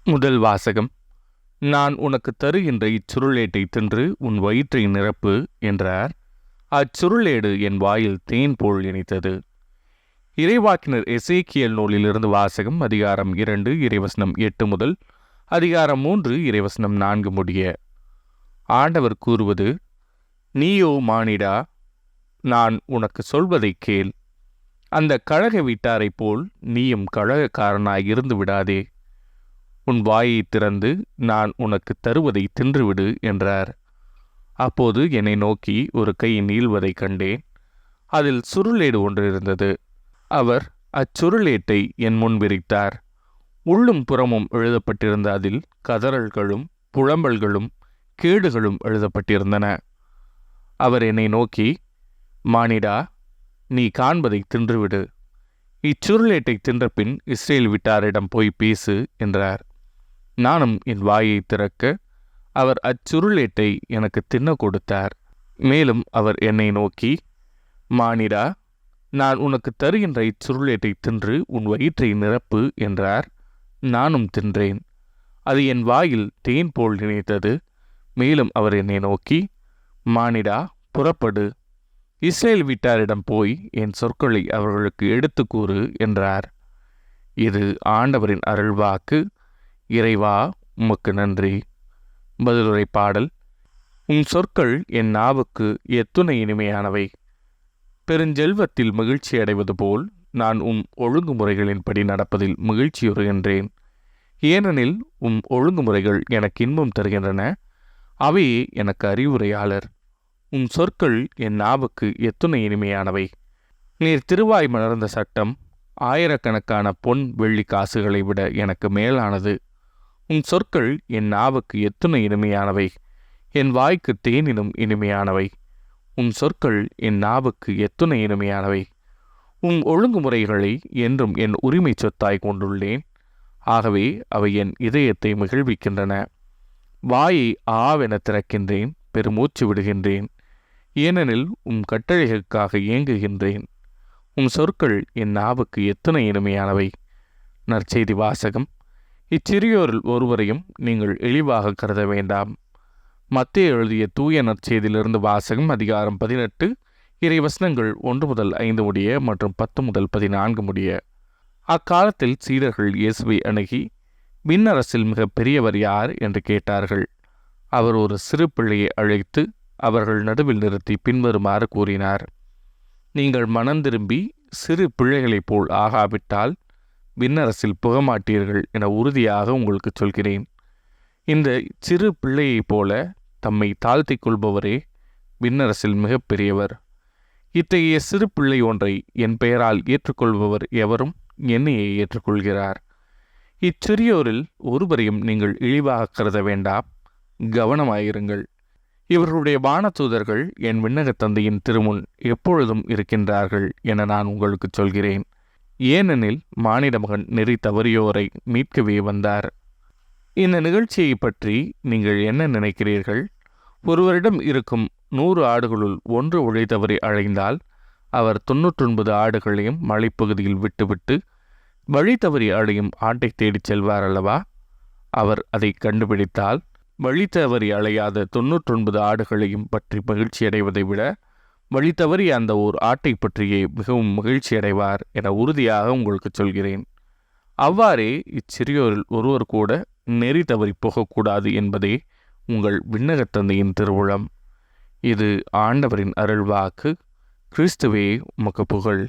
முதல் வாசகம். நான் உனக்கு தருகின்ற இச்சுருளேட்டை தின்று உன் வயிற்றை நிரப்பு என்றார். அச்சுருளேடு என் வாயில் தேன் போல் இனித்தது. இறைவாக்கினர் எசேக்கியேல் நூலிலிருந்து வாசகம். அதிகாரம் 2 இறைவசனம் 8 முதல் அதிகாரம் 3 இறைவசனம் 4 முடிய. ஆண்டவர் கூறுவது: நீயோ மானிடா, நான் உனக்கு சொல்வதை கேள். அந்த கழக வீட்டாரைப் போல் நீயும் கழகக்காரனாய் இருந்து விடாதே. உன் வாயை திறந்து நான் உனக்கு தருவதை தின்றுவிடு என்றார். அப்போது என்னை நோக்கி ஒரு கை நீள்வதைக் கண்டேன். அதில் சுருளேடு ஒன்று இருந்தது. அவர் அச்சுருளேட்டை என் முன் விரித்தார். உள்ளும் புறமும் எழுதப்பட்டிருந்த அதில் கதறல்களும் புலம்பல்களும் கேடுகளும் எழுதப்பட்டிருந்தன. அவர் என்னை நோக்கி, மானிடா, நீ காண்பதை தின்றுவிடு. இச்சுருளேட்டை தின்றபின் இஸ்ரேல் வீட்டாரிடம் போய் பேசு என்றார். நானும் என் வாயை திறக்க அவர் அச்சுருளேட்டை எனக்கு தின்ன கொடுத்தார். மேலும் அவர் என்னை நோக்கி, மானிடா, நான் உனக்கு தருகின்ற இச்சுருளேட்டை தின்று உன் வயிற்றை நிரப்பு என்றார். நானும் தின்றேன். அது என் வாயில் தேன் போல் நினைத்தது. மேலும் அவர் என்னை நோக்கி, மானிடா, புறப்படு, இஸ்ரேல் வீட்டாரிடம் போய் என் சொற்களை அவர்களுக்கு எடுத்து கூறு என்றார். இது ஆண்டவரின் அருள்வாக்கு. இறைவா, உமக்கு நன்றி. பதிலுரை பாடல். உம் சொற்கள் என் நாவுக்கு எத்துணை இனிமையானவை. பெருஞ்செல்வத்தில் மகிழ்ச்சி அடைவது போல் நான் உம் ஒழுங்குமுறைகளின்படி நடப்பதில் மகிழ்ச்சியுறுகின்றேன். ஏனெனில் உம் ஒழுங்குமுறைகள் எனக்கு இன்பம் தருகின்றன. அவையே எனக்கு அறிவுரையாளர். உம் சொற்கள் என் நாவுக்கு எத்துணை இனிமையானவை. நீர் திருவாய் மலர்ந்த சட்டம் ஆயிரக்கணக்கான பொன் வெள்ளி காசுகளை விட எனக்கு மேலானது. உம் சொற்கள் என் நாவுக்கு எத்துணை இனிமையானவை. என் வாய்க்கு தேனினும் இனிமையானவை. உம் சொற்கள் என் நாவுக்கு எத்துணை இனிமையானவை. உம் ஒழுங்குமுறைகளை என்றும் என் உரிமை சொத்தாய் கொண்டுள்ளேன். ஆகவே அவை என் இதயத்தை மகிழ்விக்கின்றன. வாயை ஆவென திறக்கின்றேன், பெருமூச்சு விடுகின்றேன். ஏனெனில் உம் கட்டளைகளுக்காக ஏங்குகின்றேன். உம் சொற்கள் என் நாவுக்கு எத்துணை இனிமையானவை. நற்செய்தி வாசகம். இச்சிறியோரில் ஒருவரையும் நீங்கள் இழிவாக கருத வேண்டாம். மத்தேயு எழுதிய தூய நற்செய்தியிலிருந்து வாசகம். அதிகாரம் 18 இறைவசனங்கள் 1 முதல் 5 முடிய மற்றும் 10 முதல் 14 முடிய. அக்காலத்தில் சீடர்கள் இயேசுவை அணுகி, விண்ணரசில் மிக பெரியவர் யார் என்று கேட்டார்கள். அவர் ஒரு சிறு பிள்ளையை அழைத்து அவர்கள் நடுவில் நிறுத்தி பின்வருமாறு கூறினார்: நீங்கள் மனந்திரும்பி சிறு பிள்ளைகளைப் போல் ஆகாவிட்டால் விண்ணரசில் புகமாட்டீர்கள் என உறுதியாக உங்களுக்கு சொல்கிறேன். இந்த சிறு பிள்ளையைப் போல தம்மை தாழ்த்தி கொள்பவரே விண்ணரசில் மிக பெரியவர். இத்தகைய சிறு பிள்ளை ஒன்றை என் பெயரால் ஏற்றுக்கொள்பவர் எவரும் என்னையே ஏற்றுக்கொள்கிறார். இச்சிறியோரில் ஒருவரையும் நீங்கள் இழிவாக கருத வேண்டாம். கவனமாயிருங்கள். இவர்களுடைய வானதூதர்கள் என் விண்ணகத் தந்தையின் திருமுன் எப்பொழுதும் இருக்கின்றார்கள் என நான் உங்களுக்கு சொல்கிறேன். ஏனெனில் மானிட மகன் நெறி தவறியோரை மீட்கவே வந்தார். இந்த நிகழ்ச்சியை பற்றி நீங்கள் என்ன நினைக்கிறீர்கள்? ஒருவரிடம் இருக்கும் 100 ஆடுகளுள் 1 வழி தவறி அழைந்தால் அவர் 99 ஆடுகளையும் மலைப்பகுதியில் விட்டுவிட்டு வழி தவறி அழையும் ஆட்டை தேடிச் செல்வார் அல்லவா? அவர் அதை கண்டுபிடித்தால் வழி தவறி அலையாத 99 ஆடுகளையும் பற்றி மகிழ்ச்சி அடைவதை விட வழி தவறி அந்த ஓர் ஆட்டை பற்றியே மிகவும் மகிழ்ச்சி அடைவார் என உறுதியாக உங்களுக்கு சொல்கிறேன். அவ்வாறே இச்சிறியோரில் ஒருவர் கூட நெறி தவறி போகக்கூடாது என்பதே உங்கள் விண்ணகத் தந்தையின் திருவுளம். இது ஆண்டவரின் அருள்வாக்கு. கிறிஸ்துவே, உமக்கு புகழ்.